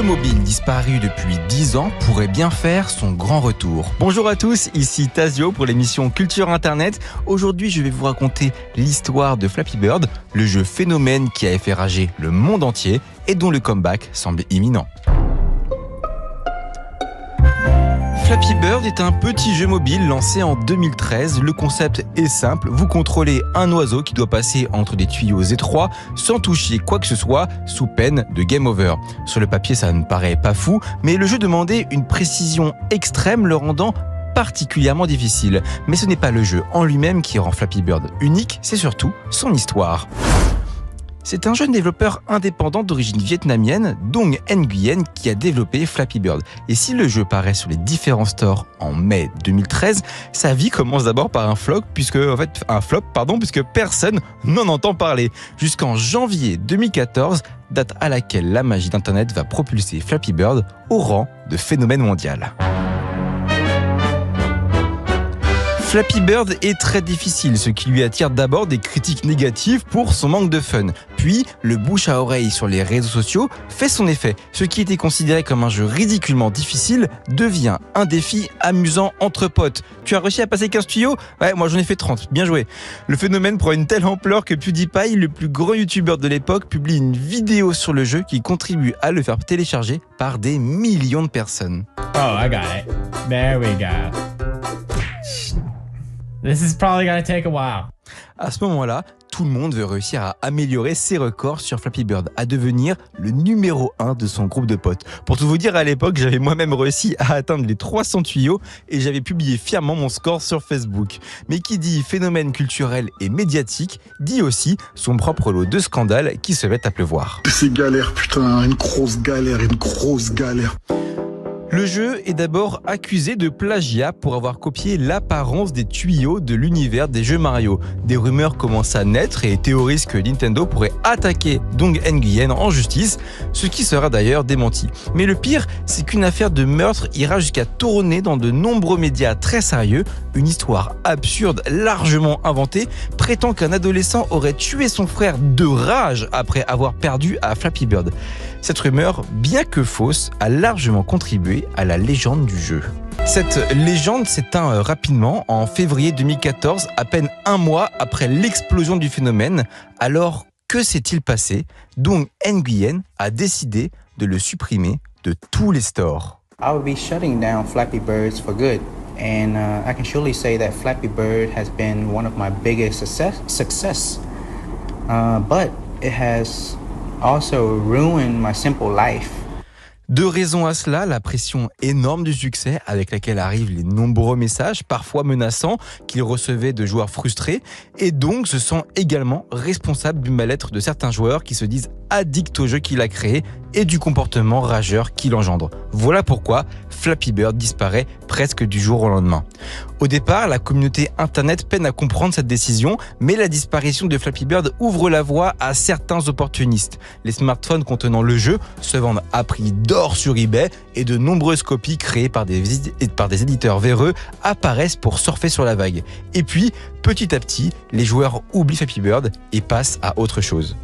jeu mobile disparu depuis 10 ans pourrait bien faire son grand retour. Bonjour à tous, ici Tazio pour l'émission Culture Internet. Aujourd'hui, je vais vous raconter l'histoire de Flappy Bird, le jeu phénomène qui a fait rager le monde entier et dont le comeback semble imminent. Flappy Bird est un petit jeu mobile lancé en 2013. Le concept est simple, vous contrôlez un oiseau qui doit passer entre des tuyaux étroits sans toucher quoi que ce soit sous peine de game over. Sur le papier, ça ne paraît pas fou, mais le jeu demandait une précision extrême, le rendant particulièrement difficile. Mais ce n'est pas le jeu en lui-même qui rend Flappy Bird unique, c'est surtout son histoire. C'est un jeune développeur indépendant d'origine vietnamienne, Dong Nguyen, qui a développé Flappy Bird. Et si le jeu paraît sur les différents stores en mai 2013, sa vie commence d'abord par un flop, puisque personne n'en entend parler. Jusqu'en janvier 2014, date à laquelle la magie d'Internet va propulser Flappy Bird au rang de phénomène mondial. Flappy Bird est très difficile, ce qui lui attire d'abord des critiques négatives pour son manque de fun. Puis, le bouche à oreille sur les réseaux sociaux fait son effet. Ce qui était considéré comme un jeu ridiculement difficile devient un défi amusant entre potes. Tu as réussi à passer 15 tuyaux ? Ouais, moi j'en ai fait 30, bien joué. Le phénomène prend une telle ampleur que PewDiePie, le plus gros youtubeur de l'époque, publie une vidéo sur le jeu qui contribue à le faire télécharger par des millions de personnes. Oh, I got it. There we go. This is probably gonna take a while. À ce moment-là, tout le monde veut réussir à améliorer ses records sur Flappy Bird, à devenir le numéro 1 de son groupe de potes. Pour tout vous dire, à l'époque, j'avais moi-même réussi à atteindre les 300 tuyaux et j'avais publié fièrement mon score sur Facebook. Mais qui dit phénomène culturel et médiatique, dit aussi son propre lot de scandales qui se mettent à pleuvoir. C'est galère, putain, une grosse galère. Le jeu est d'abord accusé de plagiat pour avoir copié l'apparence des tuyaux de l'univers des jeux Mario. Des rumeurs commencent à naître et théorisent que Nintendo pourrait attaquer Dong Nguyen en justice, ce qui sera d'ailleurs démenti. Mais le pire, c'est qu'une affaire de meurtre ira jusqu'à tourner dans de nombreux médias très sérieux. Une histoire absurde, largement inventée, prétend qu'un adolescent aurait tué son frère de rage après avoir perdu à Flappy Bird. Cette rumeur, bien que fausse, a largement contribué à la légende du jeu. Cette légende s'éteint rapidement en février 2014, à peine un mois après l'explosion du phénomène. Alors, que s'est-il passé ? Dong Nguyen a décidé de le supprimer de tous les stores. I will be shutting down Flappy Birds for good. And I can surely say that Flappy Bird has been one of my biggest success. But it has also ruined my simple life. Deux raisons à cela, la pression énorme du succès avec laquelle arrivent les nombreux messages, parfois menaçants, qu'il recevait de joueurs frustrés, et donc se sent également responsable du mal-être de certains joueurs qui se disent addicts au jeu qu'il a créé et du comportement rageur qu'il engendre. Voilà pourquoi Flappy Bird disparaît presque du jour au lendemain. Au départ, la communauté Internet peine à comprendre cette décision, mais la disparition de Flappy Bird ouvre la voie à certains opportunistes. Les smartphones contenant le jeu se vendent à prix d'or sur eBay et de nombreuses copies créées par des éditeurs véreux apparaissent pour surfer sur la vague. Et puis, petit à petit, les joueurs oublient Flappy Bird et passent à autre chose.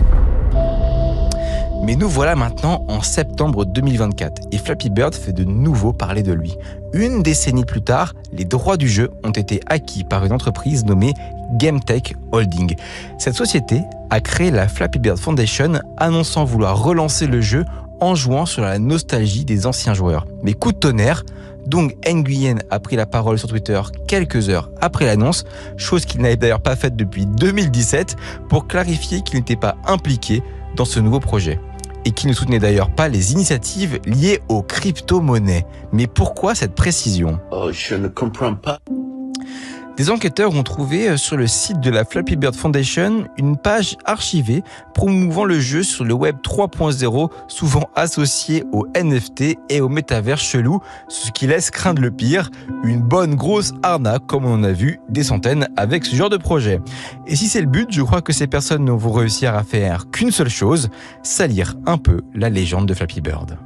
Mais nous voilà maintenant en septembre 2024 et Flappy Bird fait de nouveau parler de lui. Une décennie plus tard, les droits du jeu ont été acquis par une entreprise nommée GameTech Holding. Cette société a créé la Flappy Bird Foundation, annonçant vouloir relancer le jeu en jouant sur la nostalgie des anciens joueurs. Mais coup de tonnerre, Dong Nguyen a pris la parole sur Twitter quelques heures après l'annonce, chose qu'il n'avait d'ailleurs pas faite depuis 2017, pour clarifier qu'il n'était pas impliqué dans ce nouveau projet. Et qui ne soutenait d'ailleurs pas les initiatives liées aux crypto-monnaies. Mais pourquoi cette précision ? Oh, je ne comprends pas. Des enquêteurs ont trouvé sur le site de la Flappy Bird Foundation une page archivée promouvant le jeu sur le web 3.0, souvent associé aux NFT et au métavers chelou, ce qui laisse craindre le pire, une bonne grosse arnaque comme on en a vu des centaines avec ce genre de projet. Et si c'est le but, je crois que ces personnes ne vont réussir à faire qu'une seule chose, salir un peu la légende de Flappy Bird.